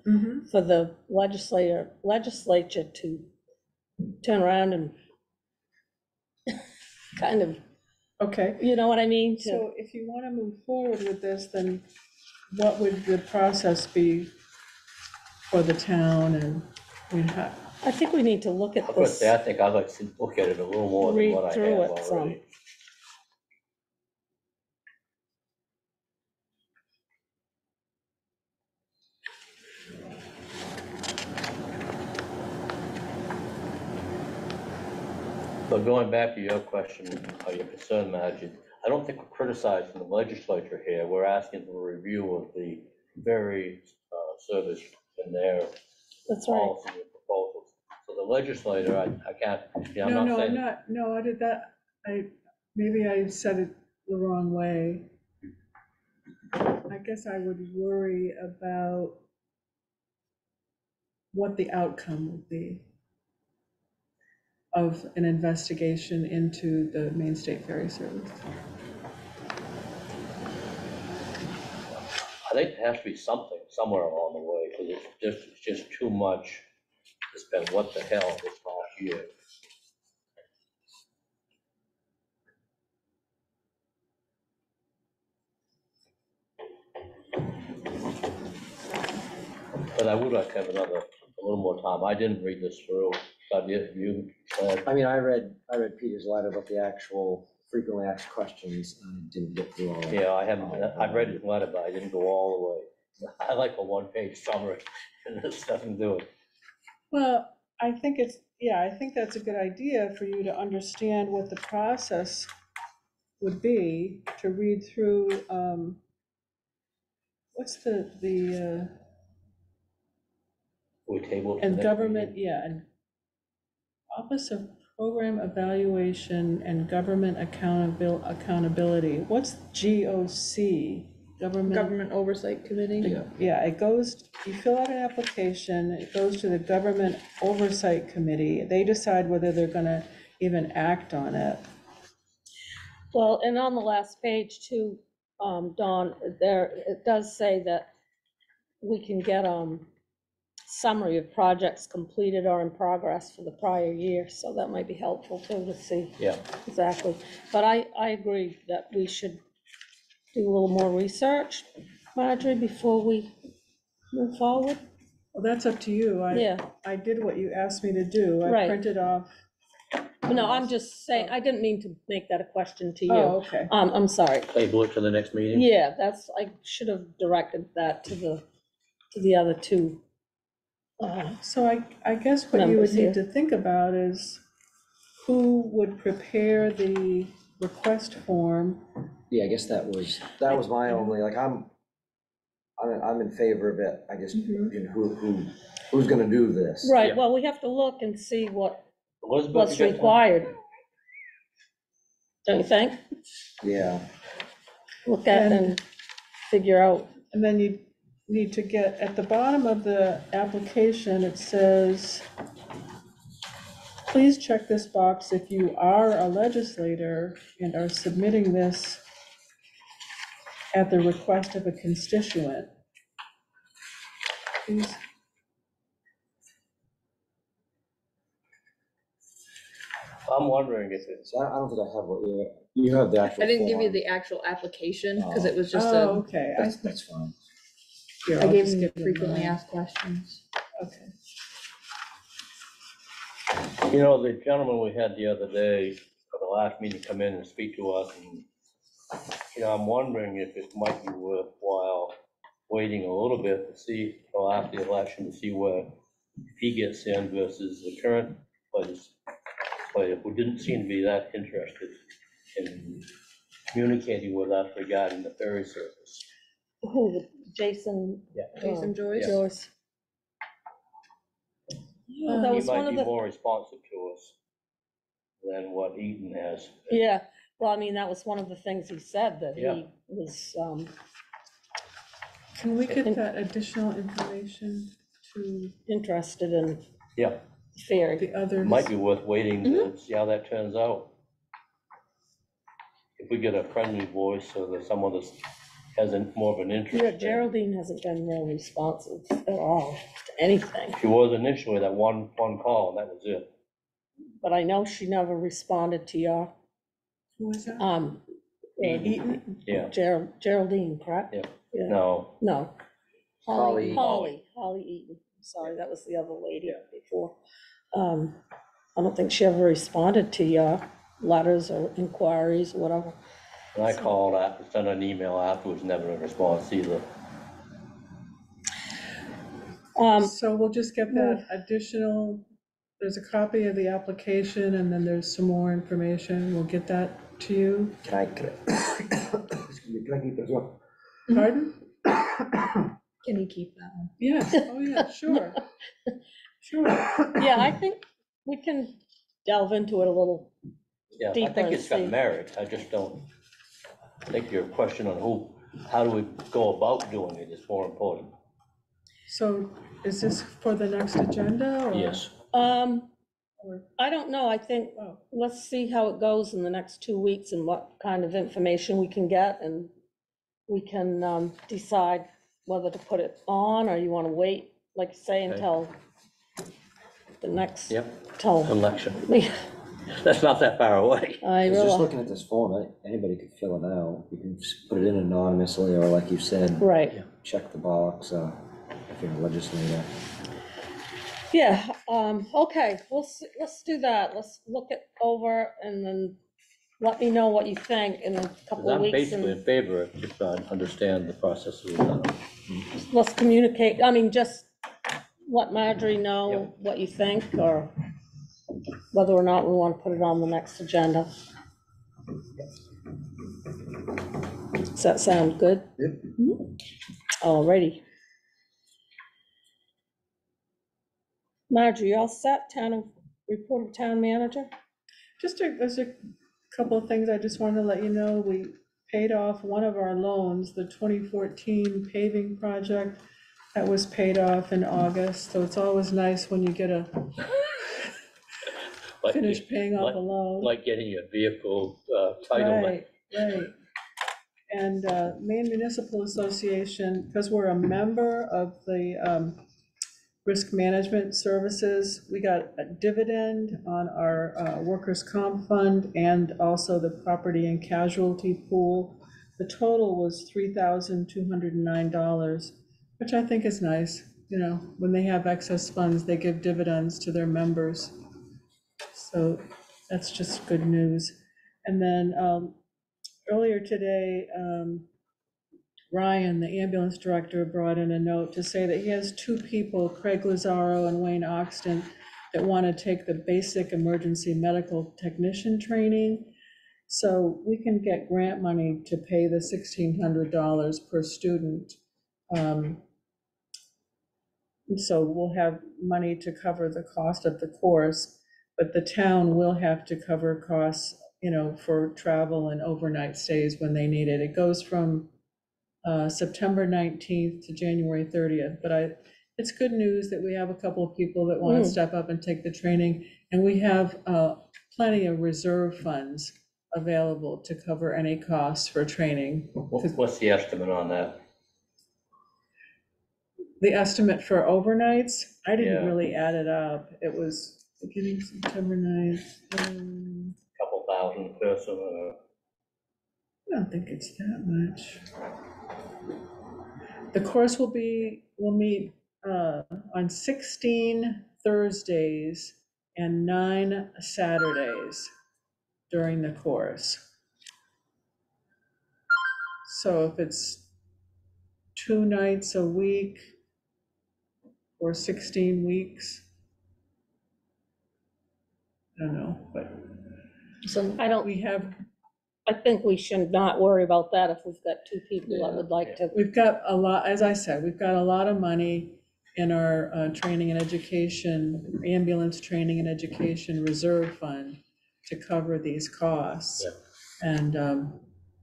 for the legislature to turn around and kind of, okay. you know what I mean? So if you want to move forward with this, then what would the process be for the town? And I think we need to look at I would this. say, I think I'd like to look at it a little more than what I have Read through it some. already. But going back to your question, or your concern, Maggie, I don't think we're criticizing the legislature here. We're asking for a review of the ferry service and their That's right. policy and proposals. So the legislator, I can't, yeah, I'm no, not saying. I did that. Maybe I said it the wrong way. I guess I would worry about what the outcome would be of an investigation into the Main State Ferry Service. I think there has to be something somewhere along the way, because it's just too much to spend what the hell this last year. But I would like to have a little more time. I didn't read this through, but you, I mean, I read Peter's letter about the actual frequently asked questions and didn't get through all of it. yeah, I've read his letter, but I didn't go all the way. I like a one-page summary, and this doesn't do it. Well, I think that's a good idea for you to understand what the process would be, to read through, what's the We tabled. and government, and Office of Program Evaluation and Government Accountability. What's GOC? Government Oversight Committee. Yeah, you fill out an application, it goes to the Government Oversight Committee. They decide whether they're gonna even act on it. Well, and on the last page too, Dawn, it does say that we can get summary of projects completed or in progress for the prior year, so that might be helpful too to see. Yeah. Exactly. But I agree that we should do a little more research, Marjorie, before we move forward. Well, that's up to you. Yeah. I did what you asked me to do. I Right. printed off. No, I'm just saying, I didn't mean to make that a question to you. Oh, okay. I'm sorry. Table it to the next meeting? Yeah, I should have directed that to the other two. So I guess what you would Members here. need to think about is who would prepare the request form. Yeah, I guess that was my only, like, I'm in favor of it. I just, who's gonna do this? Right, Yeah. well, we have to look and see Elizabeth, what's you got time? required. Don't you think? Yeah. look at and figure out. And then you need to get, at the bottom of the application, it says, please check this box if you are a legislator and are submitting this at the request of a constituent. Please. I'm wondering if it's, So I don't think I have what you have the actual I didn't give you form. the actual application because Oh. it was just Oh, a, okay. That's fine. Here, I I'll gave just you give you frequently mine. asked questions. Okay. you know, the gentleman we had the other day for the last meeting come in and speak to us, and, you know, I'm wondering if it might be worthwhile waiting a little bit to see, till after the election, to see where, if he gets in versus the current legislator, who didn't seem to be that interested in communicating with us regarding the ferry service. Who, Jason? Jason Joyce? Joyce. Yeah, that He was one might of be the, more responsive to us than what Eaton has. yeah, well, I mean, that was one of the things he said, that Yeah. he was, Can we get that additional information to interested in Yeah, ferry. the others? might be worth waiting to see how that turns out. If we get a friendly voice so that someone that has more of an interest. Yeah, in- Geraldine hasn't been real responsive at all to anything, She was initially that one call, and that was it. but I know she never responded to your, Who was that? Eaton, Yeah, Geraldine, correct? Yeah. Yeah, no, no. Holly. Holly Eaton, sorry, that was the other lady before. I don't think she ever responded to your letters or inquiries or whatever. and I called after, sent an email afterwards, never a response either. So we'll just get that additional, there's a copy of the application and then there's some more information. We'll get that to you. Can I keep it as well? Pardon? Can you keep that one? Yeah, oh yeah, sure. Sure. Yeah, I think we can delve into it a little. Yeah, I Deeper think and it's got see. merit, I just don't think your question on how do we go about doing it is more important. So is this for the next agenda or? Yes, or- I don't know, I think, Oh, let's see how it goes in the next 2 weeks and what kind of information we can get, and we can decide whether to put it on, or you want to wait, like you say, Okay. until the next, yep, till, election, that's not that far away. I I was just realize, looking at this form, anybody could fill it out. You can just put it in anonymously, or like you said, right, check the box, if you're a legislator. yeah, okay, let's do that, let's look it over, and then let me know what you think in a couple of I'm weeks, basically and in favor of just trying to understand the process we've done. let's communicate, I mean, just let Marjorie know Yep. what you think, or whether or not we want to put it on the next agenda. Does that sound good? Yep. Alrighty. Marjorie, you all set, report of town manager? there's a couple of things I just wanted to let you know. We paid off one of our loans, the 2014 paving project. That was paid off in August, so it's always nice when you get a Like- finish paying off a loan. Like getting a vehicle title. Right, right. And Maine Municipal Association, because we're a member of the Risk Management Services, we got a dividend on our workers' comp fund and also the property and casualty pool. The total was $3,209, which I think is nice. You know, when they have excess funds, they give dividends to their members. So that's just good news. And then earlier today, Ryan, the ambulance director, brought in a note to say that he has 2 people, Craig Lazaro and Wayne Oxton, that want to take the basic emergency medical technician training. So we can get grant money to pay the $1,600 per student. And so we'll have money to cover the cost of the course, but the town will have to cover costs you know, for travel and overnight stays when they need it. It goes from September 19th to January 30th, but it's good news that we have a couple of people that want to step up and take the training, and we have plenty of reserve funds available to cover any costs for training. What's the estimate on that? The estimate for overnights, I didn't Yeah. really add it up. It was beginning September 9th. Couple thousand a person, I don't think it's that much. The course will meet on 16 Thursdays and 9 Saturdays during the course. So if it's 2 nights a week or 16 weeks, I don't know, but So I think we should not worry about that if we've got 2 people that would like to. we've got a lot, as I said, we've got a lot of money in our training and education, ambulance training and education reserve fund to cover these costs. Yeah. And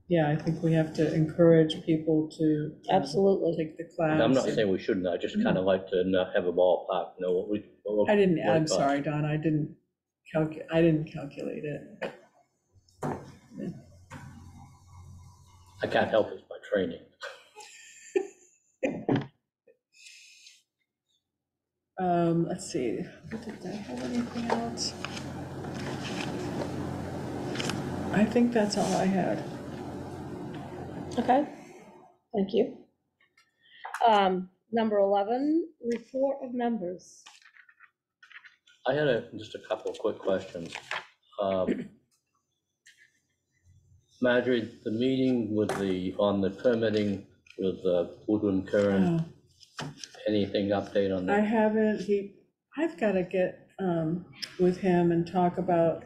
yeah, I think we have to encourage people to Absolutely take the class. I'm not saying we shouldn't, I just kind of like to not have a ballpark, know what we. I'm sorry, Don, I didn't calculate it. I can't help it by training. Let's see, did I have anything else? I think that's all I had. Okay, thank you. Number 11, report of members. I had just a couple of quick questions. Marjorie, the meeting on the permitting with Woodland Curran, anything update on I that? haven't, I've got to get with him and talk about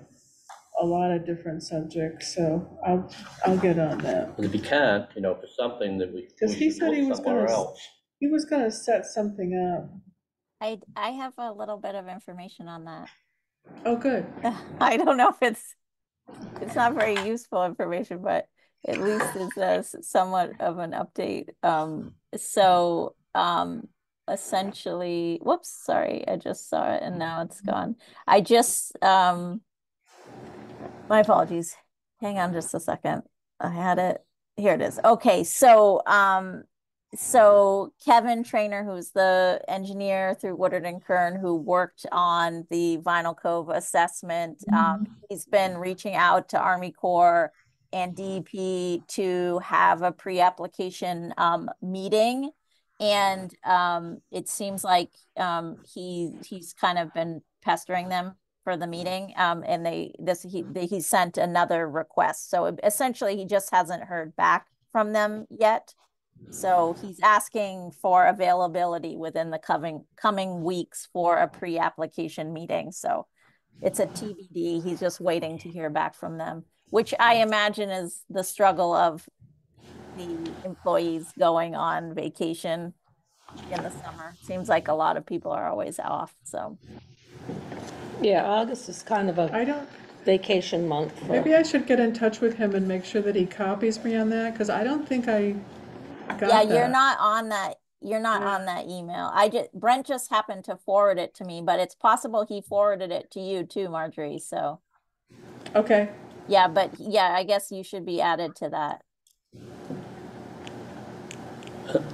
a lot of different subjects, so I'll get on that. If you can't, for something that we Because he should said look somewhere else. he was gonna set something up. I have a little bit of information on that. Oh, good. I don't know if it's not very useful information, but at least it's somewhat of an update. Essentially, whoops, sorry, I just saw it and now it's gone. My apologies. Hang on just a second. I had it. Here it is. Okay, so Kevin Trainer, who's the engineer through Woodard and Kern, who worked on the Vinyl Cove assessment, he's been reaching out to Army Corps and DEP to have a pre-application meeting, and it seems like he's kind of been pestering them for the meeting, and he sent another request. So essentially, he just hasn't heard back from them yet. So he's asking for availability within the coming weeks for a pre-application meeting. So it's a TBD. He's just waiting to hear back from them, which I imagine is the struggle of the employees going on vacation in the summer. Seems like a lot of people are always off, so. Yeah, August is kind of a vacation month. Maybe I should get in touch with him and make sure that he copies me on that, because I don't think I got that. You're not on that. You're not on that email. Brent just happened to forward it to me, but it's possible he forwarded it to you too, Marjorie. So. Okay. Yeah, but yeah, I guess you should be added to that.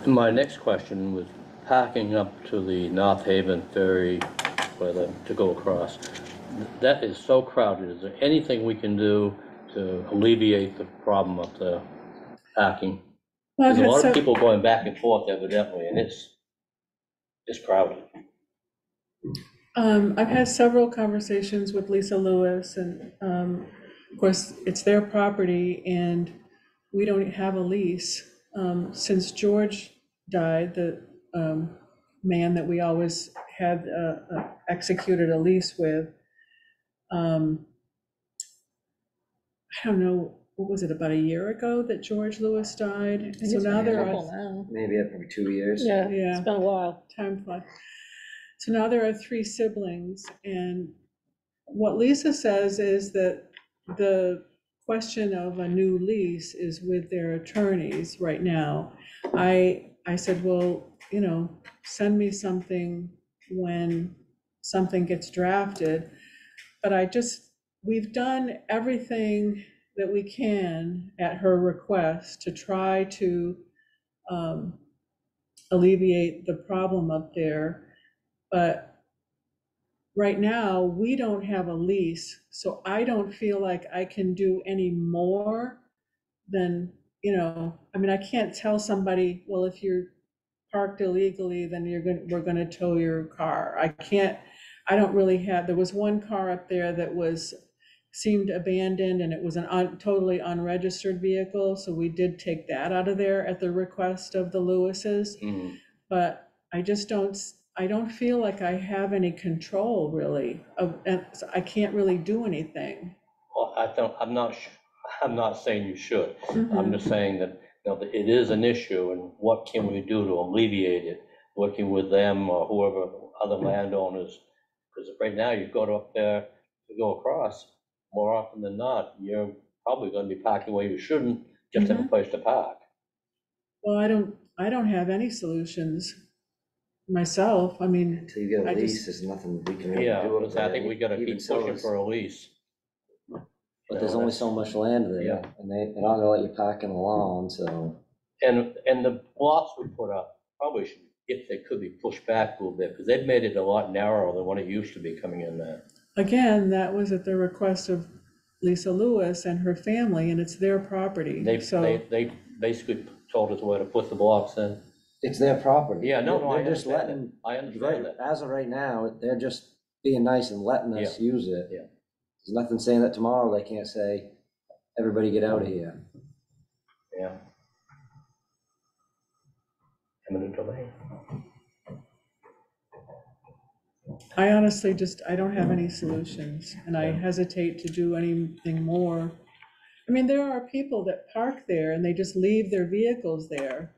My next question was parking up to the North Haven ferry to go across. That is so crowded. Is there anything we can do to alleviate the problem of the parking? There's a lot of people going back and forth evidently, and it's crowded. I've had several conversations with Lisa Lewis, and of course, it's their property, and we don't have a lease. Since George died, the man that we always had executed a lease with, I don't know, what was it, about a year ago that George Lewis died? So now there are Maybe every 2 years. Yeah, Yeah. it's been a while. time flies. So now there are 3 siblings, and what Lisa says is that the question of a new lease is with their attorneys right now. I said, well, you know, send me something when something gets drafted. But we've done everything that we can at her request to try to alleviate the problem up there. But right now, we don't have a lease, so I don't feel like I can do any more than, you know, I mean, I can't tell somebody, well, if you're parked illegally, then we're gonna tow your car. I don't really have, there was one car up there that seemed abandoned, and it was totally unregistered vehicle, so we did take that out of there at the request of the Lewises. Mhm. But I don't feel like I have any control really and so I can't really do anything. Well, I'm not saying you should. Mhm. I'm just saying that, you know, that it is an issue, and what can we do to alleviate it? Working with them or whoever, other landowners, because right now you go up there to go across, more often than not, you're probably gonna be parking where you shouldn't, just have a place to park. Well, I don't have any solutions myself. I mean, Until you get a I lease, just- there's nothing we can really Yeah, do. because I think we gotta Even keep so, pushing it's- for a lease. But there's only so much land there, Yeah. and they're not gonna let you park in the lawn, so. And the blocks we put up probably should, if they could be pushed back a little bit, because they've made it a lot narrower than what it used to be coming in there. Again, that was at the request of Lisa Lewis and her family, and it's their property, so. They basically told us where to put the blocks in. It's their property. Yeah, no, I They're just understand letting, that. I understand right, that. as of right now, they're just being nice and letting us use it. Yeah. There's nothing saying that tomorrow they can't say, everybody get out of here. Yeah. Eminent domain. I honestly I don't have any solutions, and I hesitate to do anything more. I mean, there are people that park there and they just leave their vehicles there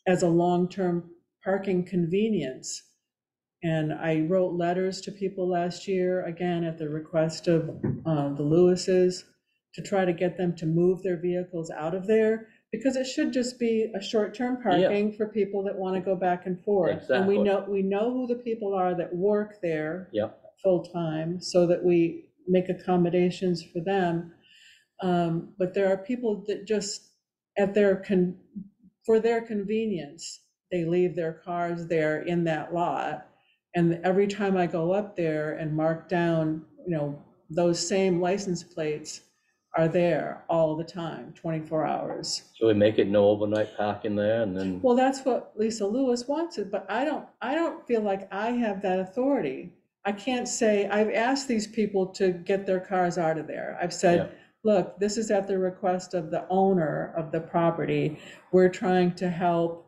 as a long-term parking convenience. And I wrote letters to people last year, again, at the request of the Lewises, to try to get them to move their vehicles out of there, because it should just be a short-term parking for people that want to go back and forth. And we know who the people are that work there Yep. full-time, so that we make accommodations for them. But there are people that just, for their convenience, they leave their cars there in that lot. And every time I go up there and mark down, you know, those same license plates are there all the time, 24 hours. So we make it no overnight parking there, and then, Well, that's what Lisa Lewis wanted, but I don't feel like I have that authority. I can't say, I've asked these people to get their cars out of there. I've said, look, this is at the request of the owner of the property. We're trying to help.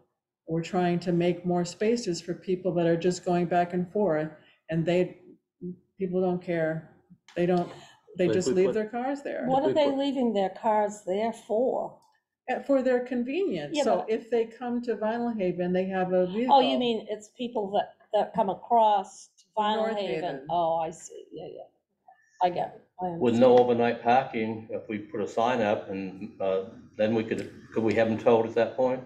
We're trying to make more spaces for people that are just going back and forth, and people don't care. They But just if we leave put- their cars there. What are they leaving their cars there for? For their convenience. Yeah, So but- if they come to Vinalhaven, they have a vehicle. Oh, you mean it's people that come across to North Vinalhaven? Haven. Oh, I see, yeah. I get it. I with understand. no overnight parking, if we put a sign up, and then could we have them towed at that point?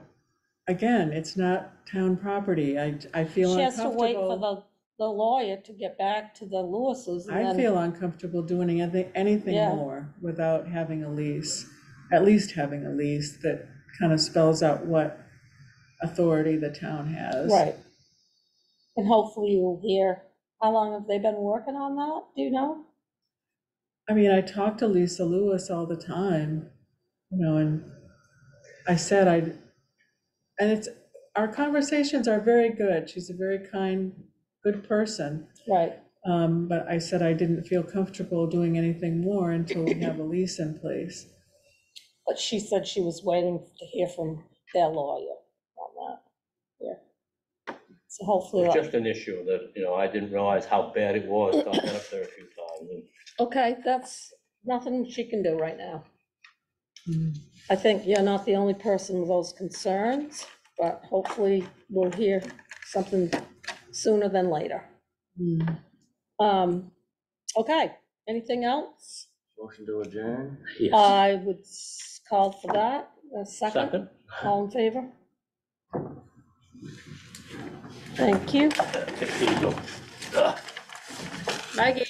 Again, it's not town property. I feel She has to wait for uncomfortable. the lawyer to get back to the Lewises, and I then, feel uncomfortable doing anything Yeah. more without having a lease, at least having a lease that kind of spells out what authority the town has. right. And hopefully you'll hear, how long have they been working on that? Do you know? I mean, I talk to Lisa Lewis all the time, you know, and I said our conversations are very good. She's a very kind, good person. Right, But I said I didn't feel comfortable doing anything more until we have a lease in place. but she said she was waiting to hear from their lawyer on that, yeah. So hopefully, It's just an issue that, you know, I didn't realize how bad it was, so I've been up there a few times, and okay, that's nothing she can do right now. Mm. I think you're not the only person with those concerns, but hopefully we'll hear something sooner than later. Mm. Okay, anything else? Motion to adjourn? Yes. I would call for that. A second, Second? all in favor? Thank you. Here you go. Maggie.